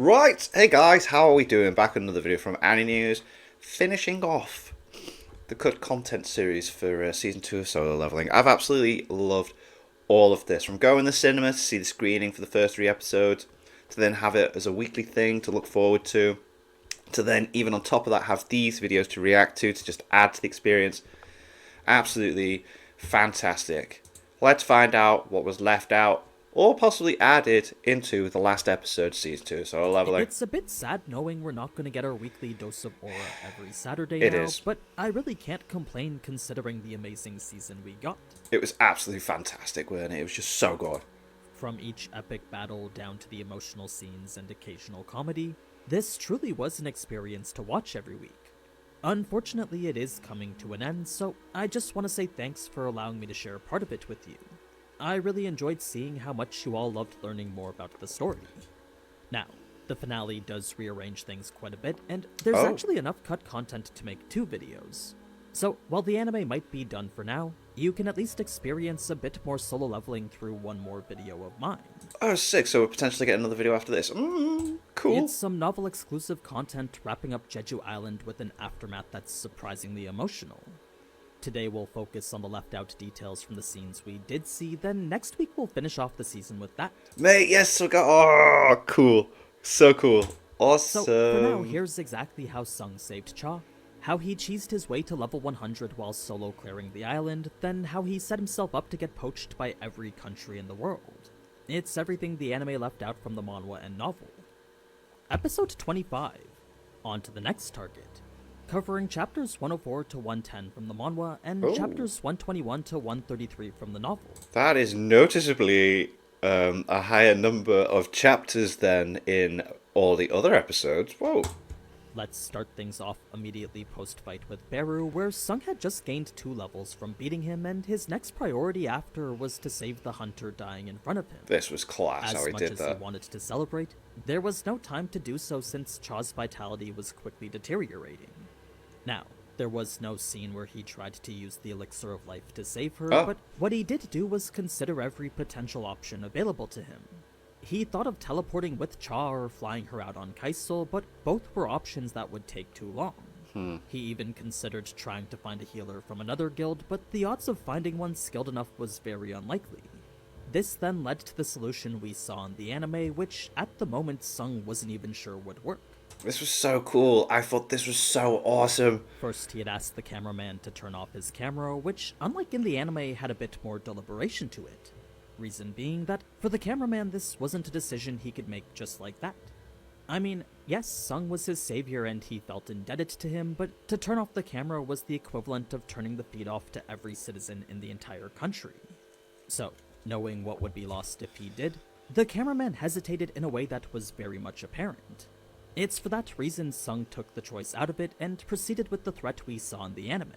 Right, hey guys, how are we doing? Back with another video from Annie News, finishing off the cut content series for season 2 of Solo Leveling. I've absolutely loved all of this, from going to the cinema to see the screening for the first 3 episodes, to then have it as a weekly thing to look forward to then even on top of that have these videos to react to just add to the experience. Absolutely fantastic. Let's find out what was left out or possibly added into the last episode of season 2 of Solo Leveling. It's a bit sad knowing we're not going to get our weekly dose of aura every Saturday It now, is. but I really can't complain considering the amazing season we got. It was absolutely fantastic, wasn't it? It was just so good. From each epic battle down to the emotional scenes and occasional comedy, this truly was an experience to watch every week. Unfortunately, it is coming to an end, so I just want to say thanks for allowing me to share part of it with you. I really enjoyed seeing how much you all loved learning more about the story. Now, the finale does rearrange things quite a bit, and there's actually enough cut content to make 2 videos. So, while the anime might be done for now, you can at least experience a bit more solo leveling through one more video of mine. Oh, sick. So we'll potentially get another video after this. Cool. It's some novel exclusive content wrapping up Jeju Island with an aftermath that's surprisingly emotional. Today we'll focus on the left out details from the scenes we did see, then next week we'll finish off the season with that. Mate, yes, we got... Oh, cool. So cool. Awesome. So, for now, here's exactly how Sung saved Cha, how he cheesed his way to level 100 while solo clearing the island, then how he set himself up to get poached by every country in the world. It's everything the anime left out from the manhwa and novel. Episode 25. On to the next target. Covering chapters 104 to 110 from the manhwa and chapters 121 to 133 from the novel. That is noticeably a higher number of chapters than in all the other episodes. Whoa. Let's start things off immediately post-fight with Beru, where Sung had just gained 2 levels from beating him, and his next priority after was to save the hunter dying in front of him. This was class how he did that. As much as he wanted to celebrate, there was no time to do so since Cha's vitality was quickly deteriorating. Now, there was no scene where he tried to use the elixir of life to save her, but what he did do was consider every potential option available to him. He thought of teleporting with Cha or flying her out on Kaisel, but both were options that would take too long. He even considered trying to find a healer from another guild, but the odds of finding one skilled enough was very unlikely. This then led to the solution we saw in the anime, which at the moment Sung wasn't even sure would work. This was so cool. I thought this was so awesome. First, he had asked the cameraman to turn off his camera, which, unlike in the anime, had a bit more deliberation to it. Reason being that, for the cameraman, this wasn't a decision he could make just like that. I mean, yes, Sung was his savior and he felt indebted to him, but to turn off the camera was the equivalent of turning the feed off to every citizen in the entire country. So, knowing what would be lost if he did, the cameraman hesitated in a way that was very much apparent. It's for that reason Sung took the choice out of it and proceeded with the threat we saw in the anime.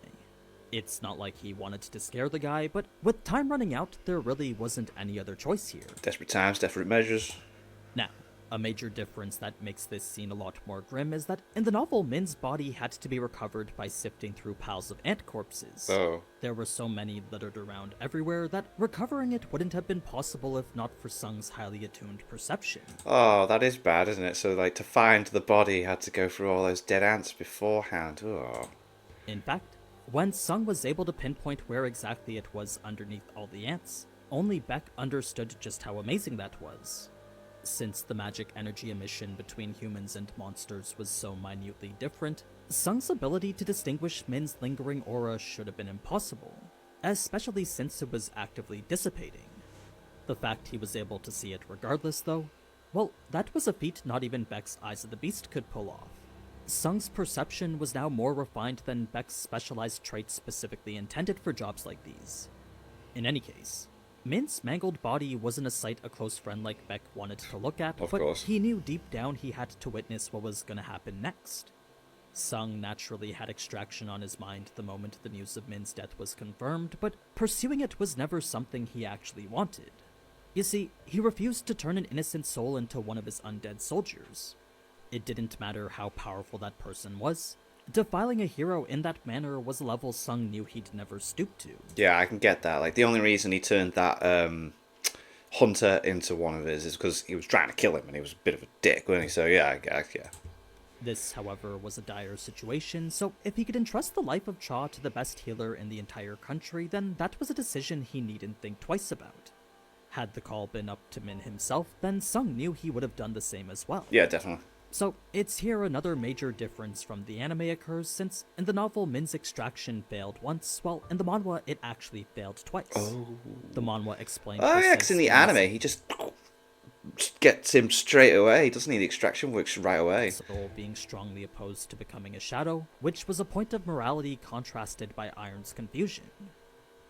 It's not like he wanted to scare the guy, but with time running out, there really wasn't any other choice here. Desperate times, desperate measures. Now, a major difference that makes this scene a lot more grim is that in the novel, Min's body had to be recovered by sifting through piles of ant corpses. There were so many littered around everywhere that recovering it wouldn't have been possible if not for Sung's highly attuned perception. Oh, that is bad, isn't it? So, like, to find the body, he had to go through all those dead ants beforehand. Oh. In fact, when Sung was able to pinpoint where exactly it was underneath all the ants, only Beck understood just how amazing that was. Since the magic energy emission between humans and monsters was so minutely different, Sung's ability to distinguish Min's lingering aura should have been impossible, especially since it was actively dissipating. The fact he was able to see it regardless, though, well, that was a feat not even Beck's Eyes of the Beast could pull off. Sung's perception was now more refined than Beck's specialized traits specifically intended for jobs like these. In any case, Min's mangled body wasn't a sight a close friend like Beck wanted to look at, but he knew deep down he had to witness what was going to happen next. Sung naturally had extraction on his mind the moment the news of Min's death was confirmed, but pursuing it was never something he actually wanted. You see, he refused to turn an innocent soul into one of his undead soldiers. It didn't matter how powerful that person was. Defiling a hero in that manner was a level Sung knew he'd never stoop to. Yeah, I can get that. Like, the only reason he turned that Hunter into one of his is because he was trying to kill him and he was a bit of a dick, wasn't he? So yeah, I guess, yeah. This, however, was a dire situation, so if he could entrust the life of Cha to the best healer in the entire country, then that was a decision he needn't think twice about. Had the call been up to Min himself, then Sung knew he would have done the same as well. Yeah, definitely. So it's here another major difference from the anime occurs, since in the novel Min's extraction failed once, while in the manhwa it actually failed twice. Oh. The manhwa explained Oh this yeah, because in the anime he just gets him straight away, doesn't he? The extraction works right away. Soul being strongly opposed to becoming a shadow, which was a point of morality contrasted by Iron's confusion.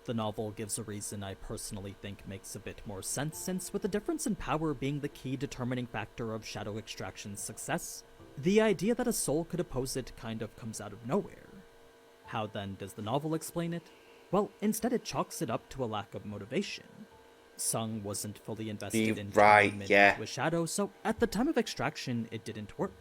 The novel gives a reason I personally think makes a bit more sense, since with the difference in power being the key determining factor of shadow extraction's success, the idea that a soul could oppose it kind of comes out of nowhere. How then does the novel explain it? Well, instead it chalks it up to a lack of motivation. Sung wasn't fully invested in turning Min into a shadow, so at the time of extraction, it didn't work.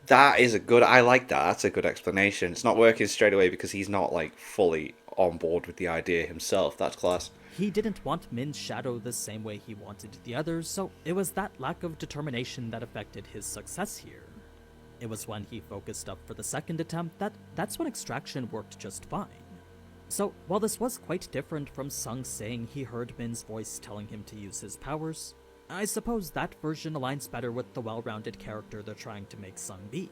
That is a good. I like that. That's a good explanation. It's not working straight away because he's not like fully on board with the idea himself. That's class. He didn't want Min's shadow the same way he wanted the others, so it was that lack of determination that affected his success here. It was when he focused up for the second attempt that's when extraction worked just fine. So, while this was quite different from Sung saying he heard Min's voice telling him to use his powers, I suppose that version aligns better with the well-rounded character they're trying to make Sung be.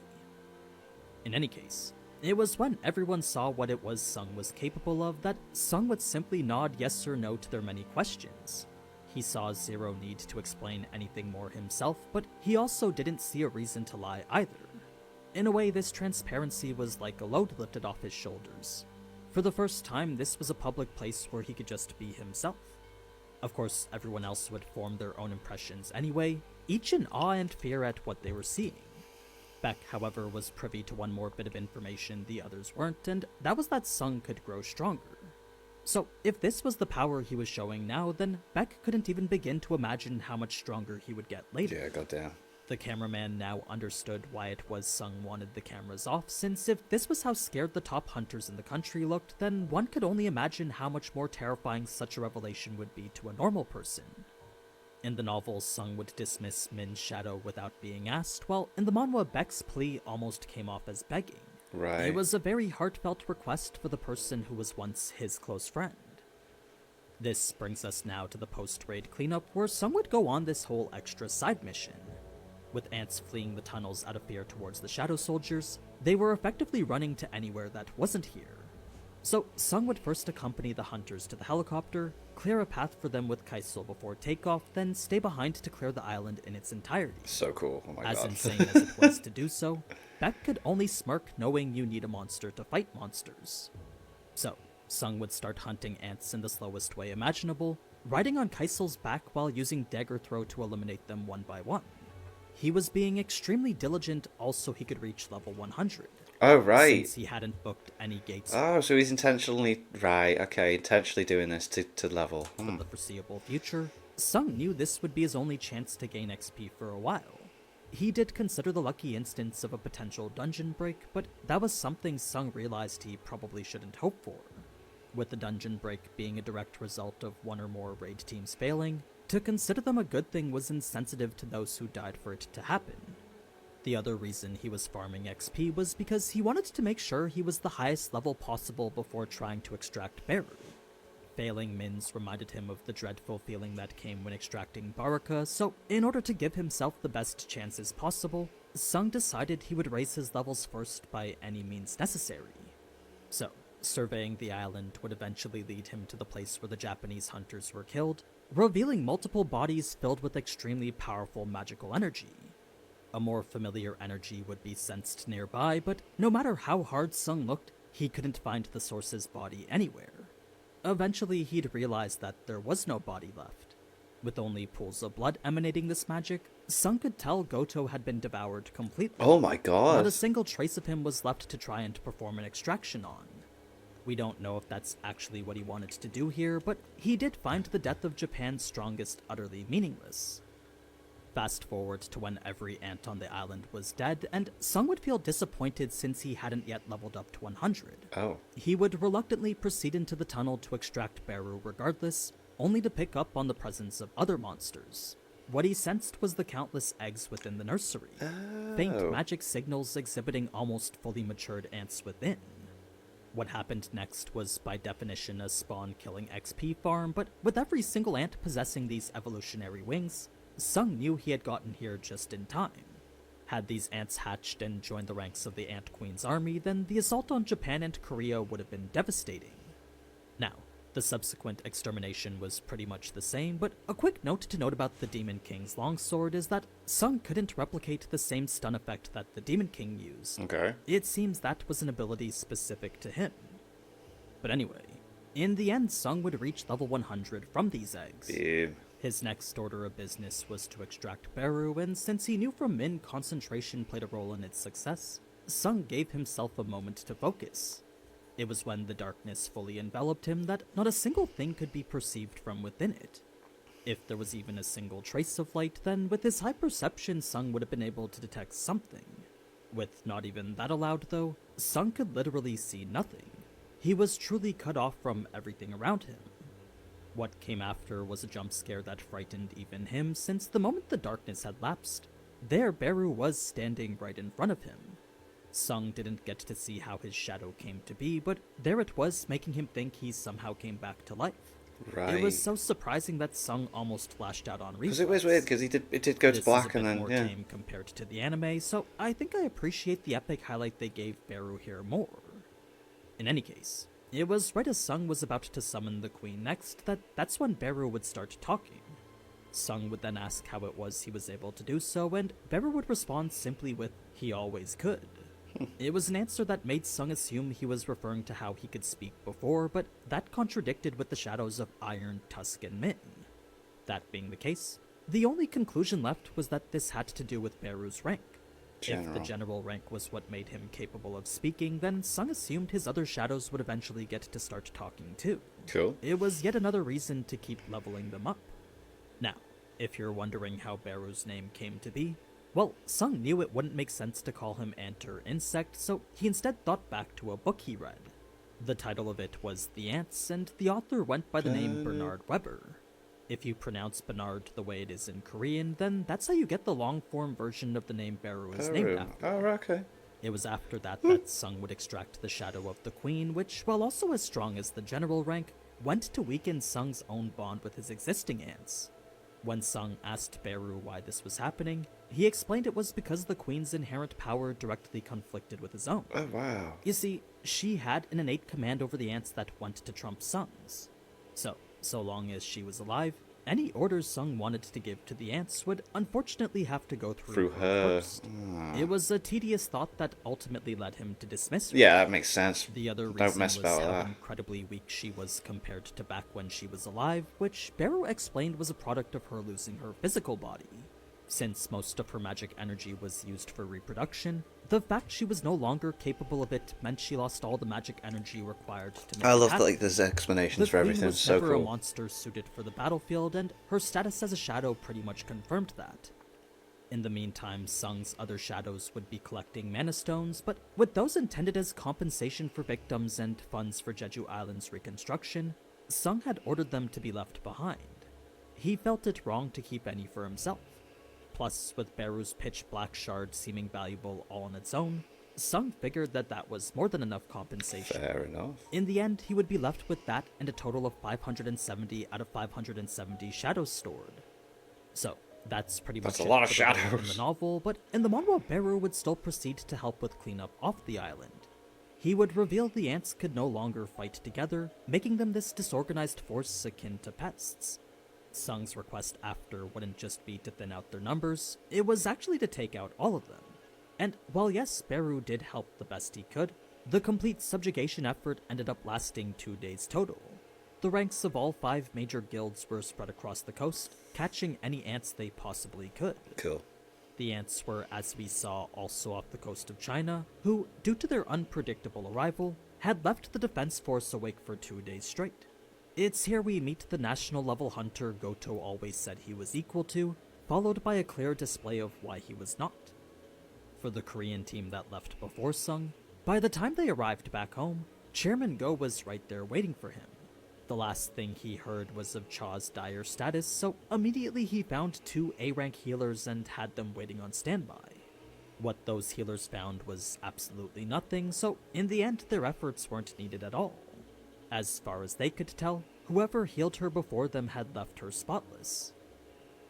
In any case, it was when everyone saw what it was Sung was capable of that Sung would simply nod yes or no to their many questions. He saw zero need to explain anything more himself, but he also didn't see a reason to lie either. In a way, this transparency was like a load lifted off his shoulders. For the first time, this was a public place where he could just be himself. Of course, everyone else would form their own impressions anyway, each in awe and fear at what they were seeing. Beck, however, was privy to one more bit of information the others weren't, and that was that Sung could grow stronger. So, if this was the power he was showing now, then Beck couldn't even begin to imagine how much stronger he would get later. Yeah, goddamn. The cameraman now understood why it was Sung wanted the cameras off, since if this was how scared the top hunters in the country looked, then one could only imagine how much more terrifying such a revelation would be to a normal person. In the novel, Sung would dismiss Min's shadow without being asked, while in the manhwa, Beck's plea almost came off as begging. Right. It was a very heartfelt request for the person who was once his close friend. This brings us now to the post-raid cleanup, where Sung would go on this whole extra side mission. With ants fleeing the tunnels out of fear towards the shadow soldiers, they were effectively running to anywhere that wasn't here. So Sung would first accompany the hunters to the helicopter, clear a path for them with Kaisel before takeoff, then stay behind to clear the island in its entirety. So cool, oh my god. As insane as it was to do so, Beck could only smirk knowing you need a monster to fight monsters. So, Sung would start hunting ants in the slowest way imaginable, riding on Kaisel's back while using dagger throw to eliminate them one by one. He was being extremely diligent also he could reach level 100. Oh, right. Since he hadn't booked any gates Oh, so he's intentionally... Right, okay, intentionally doing this to level. for the foreseeable future. Sung knew this would be his only chance to gain XP for a while. He did consider the lucky instance of a potential dungeon break, but that was something Sung realized he probably shouldn't hope for. With the dungeon break being a direct result of one or more raid teams failing, to consider them a good thing was insensitive to those who died for it to happen. The other reason he was farming XP was because he wanted to make sure he was the highest level possible before trying to extract Beru. Failing Min's reminded him of the dreadful feeling that came when extracting Baraka, so in order to give himself the best chances possible, Sung decided he would raise his levels first by any means necessary. So, surveying the island would eventually lead him to the place where the Japanese hunters were killed, revealing multiple bodies filled with extremely powerful magical energy. A more familiar energy would be sensed nearby, but no matter how hard Sung looked, he couldn't find the source's body anywhere. Eventually, he'd realized that there was no body left. With only pools of blood emanating this magic, Sung could tell Goto had been devoured completely. Oh my god. Not a single trace of him was left to try and perform an extraction on. We don't know if that's actually what he wanted to do here, but he did find the death of Japan's strongest utterly meaningless. Fast forward to when every ant on the island was dead, and Sung would feel disappointed since he hadn't yet leveled up to 100. Oh. He would reluctantly proceed into the tunnel to extract Beru regardless, only to pick up on the presence of other monsters. What he sensed was the countless eggs within the nursery, faint magic signals exhibiting almost fully matured ants within. What happened next was by definition a spawn-killing XP farm, but with every single ant possessing these evolutionary wings, Sung knew he had gotten here just in time. Had these ants hatched and joined the ranks of the Ant Queen's army, then the assault on Japan and Korea would have been devastating. Now, the subsequent extermination was pretty much the same, but a quick note to note about the Demon King's longsword is that Sung couldn't replicate the same stun effect that the Demon King used. Okay. It seems that was an ability specific to him. But anyway, in the end, Sung would reach level 100 from these eggs. Yeah. His next order of business was to extract Beru, and since he knew from Min concentration played a role in its success, Sung gave himself a moment to focus. It was when the darkness fully enveloped him that not a single thing could be perceived from within it. If there was even a single trace of light, then with his high perception, Sung would have been able to detect something. With not even that allowed, though, Sung could literally see nothing. He was truly cut off from everything around him. What came after was a jump scare that frightened even him, since the moment the darkness had lapsed, there Beru was standing right in front of him. Sung didn't get to see how his shadow came to be, but there it was, making him think he somehow came back to life. Right. It was so surprising that Sung almost flashed out on reflex. Because it was weird, because it did go to black and then, more tame compared to the anime, so I think I appreciate the epic highlight they gave Beru here more. In any case, it was right as Sung was about to summon the queen next that's when Beru would start talking. Sung would then ask how it was he was able to do so, and Beru would respond simply with, "He always could." It was an answer that made Sung assume he was referring to how he could speak before, but that contradicted with the shadows of Iron, Tusk, and Min. That being the case, the only conclusion left was that this had to do with Beru's rank. If the general rank was what made him capable of speaking, then Sung assumed his other shadows would eventually get to start talking too. Cool. It was yet another reason to keep leveling them up. Now, if you're wondering how Beru's name came to be, well, Sung knew it wouldn't make sense to call him ant or insect, so he instead thought back to a book he read. The title of it was The Ants, and the author went by the name Bernard Weber. If you pronounce Bernard the way it is in Korean, then that's how you get the long-form version of the name Beru is named after. Oh, okay. It was after that Sung would extract the shadow of the queen, which, while also as strong as the general rank, went to weaken Sung's own bond with his existing ants. When Sung asked Beru why this was happening, he explained it was because the queen's inherent power directly conflicted with his own. Oh, wow. You see, she had an innate command over the ants that went to trump Sung's. So long as she was alive, any orders Sung wanted to give to the ants would unfortunately have to go through her first. It was a tedious thought that ultimately led him to dismiss her. Yeah, that makes sense. The other Don't reason mess was about how that. incredibly weak she was compared to back when she was alive, which Beru explained was a product of her losing her physical body. Since most of her magic energy was used for reproduction, the fact she was no longer capable of it meant she lost all the magic energy required to make I it love that, happen. like, there's explanations The for queen everything. was It's so never a cool. monster suited for the battlefield, and her status as a shadow pretty much confirmed that. In the meantime, Sung's other shadows would be collecting mana stones, but with those intended as compensation for victims and funds for Jeju Island's reconstruction, Sung had ordered them to be left behind. He felt it wrong to keep any for himself. Plus, with Beru's pitch black shard seeming valuable all on its own, Sung figured that was more than enough compensation. Fair enough. In the end, he would be left with that and a total of 570 out of 570 shadows stored. So, that's pretty much That's a it lot of for the role shadows. in the novel, but in the manga, Beru would still proceed to help with cleanup off the island. He would reveal the ants could no longer fight together, making them this disorganized force akin to pests. Sung's request after wouldn't just be to thin out their numbers, it was actually to take out all of them. And while yes, Beru did help the best he could, the complete subjugation effort ended up lasting 2 days total. The ranks of all 5 major guilds were spread across the coast, catching any ants they possibly could. Cool. The ants were, as we saw, also off the coast of China, who, due to their unpredictable arrival, had left the defense force awake for 2 days straight. It's here we meet the national-level hunter Goto always said he was equal to, followed by a clear display of why he was not. For the Korean team that left before Sung, by the time they arrived back home, Chairman Go was right there waiting for him. The last thing he heard was of Cha's dire status, so immediately he found 2 A-rank healers and had them waiting on standby. What those healers found was absolutely nothing, so in the end their efforts weren't needed at all. As far as they could tell, whoever healed her before them had left her spotless.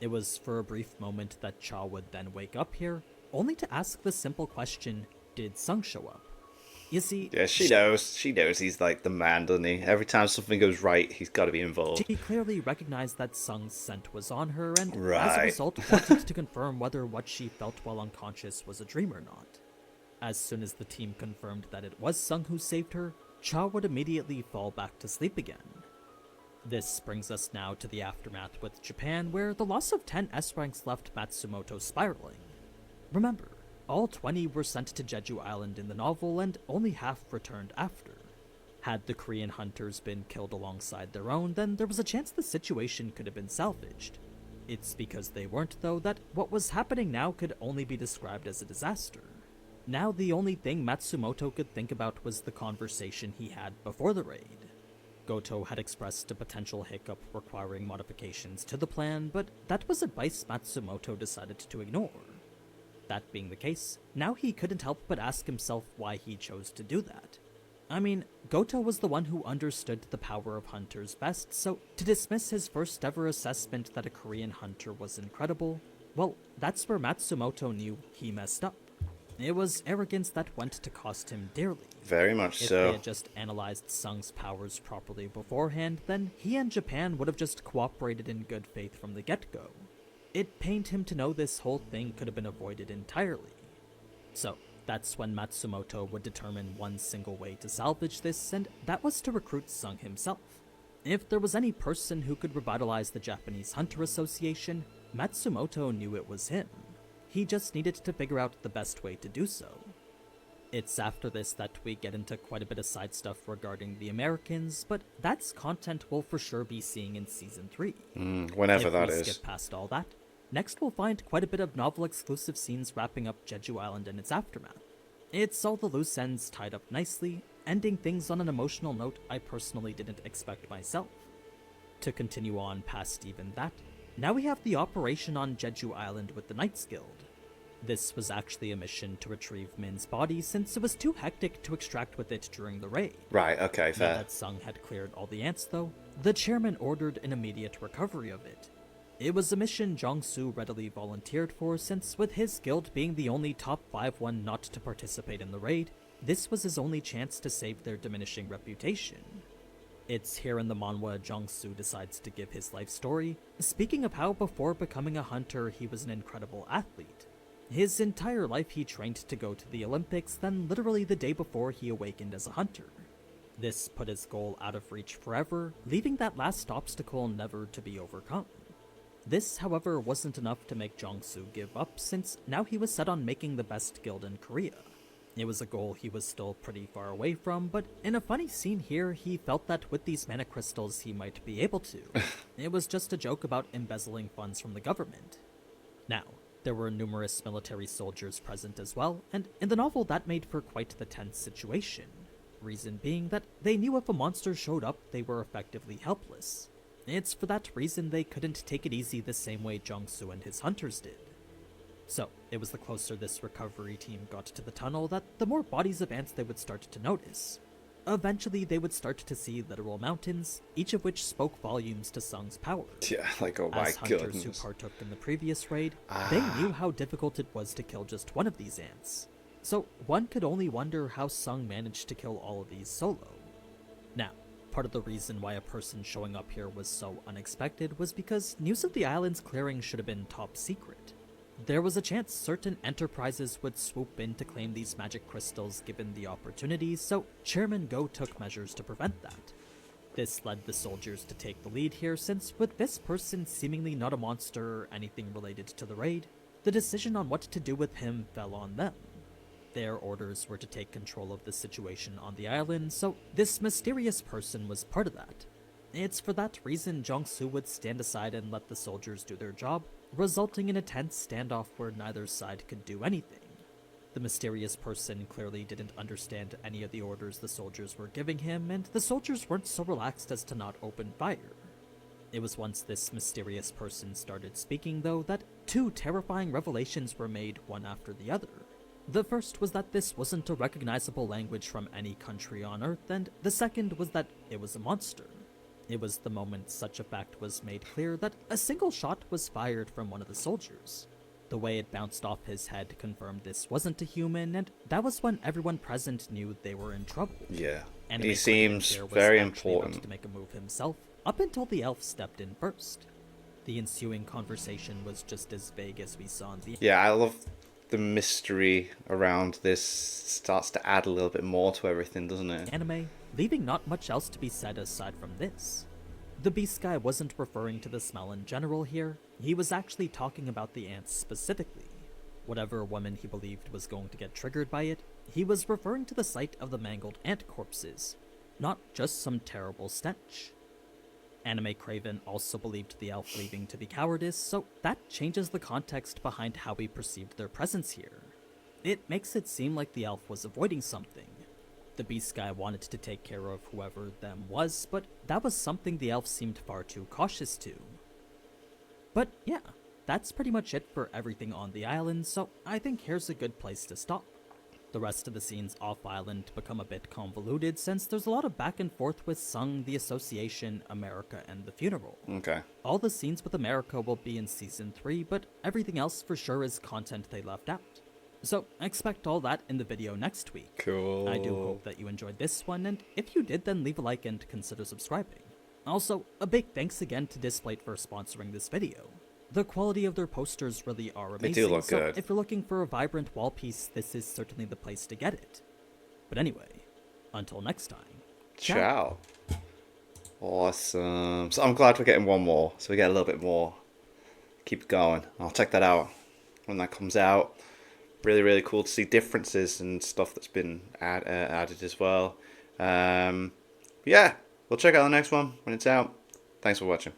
It was for a brief moment that Cha would then wake up here, only to ask the simple question, did Sung show up? You see, Yeah, she knows. She knows he's like the man, doesn't he? Every time something goes right, he's got to be involved. she clearly recognized that Sung's scent was on her, and as a Right. result wanted to confirm whether what she felt while unconscious was a dream or not. As soon as the team confirmed that it was Sung who saved her, Cha would immediately fall back to sleep again. This brings us now to the aftermath with Japan, where the loss of 10 S-ranks left Matsumoto spiraling. Remember, all 20 were sent to Jeju Island in the novel, and only half returned after. Had the Korean hunters been killed alongside their own, then there was a chance the situation could have been salvaged. It's because they weren't, though, that what was happening now could only be described as a disaster. Now the only thing Matsumoto could think about was the conversation he had before the raid. Goto had expressed a potential hiccup requiring modifications to the plan, but that was advice Matsumoto decided to ignore. That being the case, now he couldn't help but ask himself why he chose to do that. I mean, Goto was the one who understood the power of hunters best, so to dismiss his first ever assessment that a Korean hunter was incredible, well, that's where Matsumoto knew he messed up. It was arrogance that went to cost him dearly. Very much If so. they had just analyzed Sung's powers properly beforehand, then he and Japan would have just cooperated in good faith from the get-go. It pained him to know this whole thing could have been avoided entirely. So, that's when Matsumoto would determine one single way to salvage this, and that was to recruit Sung himself. If there was any person who could revitalize the Japanese Hunter Association, Matsumoto knew it was him. He just needed to figure out the best way to do so. It's after this that we get into quite a bit of side stuff regarding the Americans, but that's content we'll for sure be seeing in Season 3. Whenever If that we is. skip past all that, next we'll find quite a bit of novel-exclusive scenes wrapping up Jeju Island and its aftermath. It's all the loose ends tied up nicely, ending things on an emotional note I personally didn't expect myself. To continue on past even that, now we have the operation on Jeju Island with the Knights Guild. This was actually a mission to retrieve Min's body since it was too hectic to extract with it during the raid. Right, okay, Now fair. that Sung had cleared all the ants though, the chairman ordered an immediate recovery of it. It was a mission Jong-soo readily volunteered for since with his guild being the only top 5 one not to participate in the raid, this was his only chance to save their diminishing reputation. It's here in the manhwa Jong-soo decides to give his life story, speaking of how before becoming a hunter he was an incredible athlete. His entire life he trained to go to the Olympics, then literally the day before he awakened as a hunter. This put his goal out of reach forever, leaving that last obstacle never to be overcome. This, however, wasn't enough to make Jong-soo give up, since now he was set on making the best guild in Korea. It was a goal he was still pretty far away from, but in a funny scene here, he felt that with these mana crystals he might be able to. It was just a joke about embezzling funds from the government. Now, there were numerous military soldiers present as well, and in the novel that made for quite the tense situation. Reason being that they knew if a monster showed up, they were effectively helpless. It's for that reason they couldn't take it easy the same way Jong-soo and his hunters did. So, it was the closer this recovery team got to the tunnel that the more bodies of ants they would start to notice. Eventually they would start to see literal mountains, each of which spoke volumes to Sung's power. Yeah, like, oh my As hunters who goodness. partook in the previous raid, they knew how difficult it was to kill just one of these ants. So one could only wonder how Sung managed to kill all of these solo. Now, part of the reason why a person showing up here was so unexpected was because news of the island's clearing should have been top secret. There was a chance certain enterprises would swoop in to claim these magic crystals given the opportunity, so Chairman Go took measures to prevent that. This led the soldiers to take the lead here, since with this person seemingly not a monster or anything related to the raid, the decision on what to do with him fell on them. Their orders were to take control of the situation on the island, so this mysterious person was part of that. It's for that reason Jong-soo would stand aside and let the soldiers do their job, resulting in a tense standoff where neither side could do anything. The mysterious person clearly didn't understand any of the orders the soldiers were giving him, and the soldiers weren't so relaxed as to not open fire. It was once this mysterious person started speaking, though, that two terrifying revelations were made one after the other. The first was that this wasn't a recognizable language from any country on Earth, and the second was that it was a monster. It was the moment such a fact was made clear that a single shot was fired from one of the soldiers. The way it bounced off his head confirmed this wasn't a human, and that was when everyone present knew they were in trouble. Yeah. Anime He seems Craven here was very actually about important. to make a move himself, up until the elf stepped in first. The ensuing conversation was just as vague as we saw in the Yeah, I love the mystery around this. Starts to add a little bit more to everything, doesn't it? anime, leaving not much else to be said aside from this. The beast guy wasn't referring to the smell in general here, he was actually talking about the ants specifically. Whatever woman he believed was going to get triggered by it, he was referring to the sight of the mangled ant corpses, not just some terrible stench. Anime Craven also believed the elf leaving to be cowardice, so that changes the context behind how we perceived their presence here. It makes it seem like the elf was avoiding something. The beast guy wanted to take care of whoever them was, but that was something the elf seemed far too cautious to. But yeah, that's pretty much it for everything on the island, so I think here's a good place to stop. The rest of the scenes off-island become a bit convoluted since there's a lot of back and forth with Sung, the Association, America, and the funeral. Okay. All the scenes with America will be in Season 3, but everything else for sure is content they left out. So expect all that in the video next week. Cool. I do hope that you enjoyed this one, and if you did, then leave a like and consider subscribing. Also, a big thanks again to Displate for sponsoring this video. The quality of their posters really are amazing, They do look so good. if you're looking for a vibrant wall piece, this is certainly the place to get it. But anyway, until next time. Ciao. Awesome. So I'm glad we're getting one more, so we get a little bit more. Keep going. I'll check that out when that comes out. Really, really cool to see differences and stuff that's been added as well. Yeah, we'll check out the next one when it's out. Thanks for watching.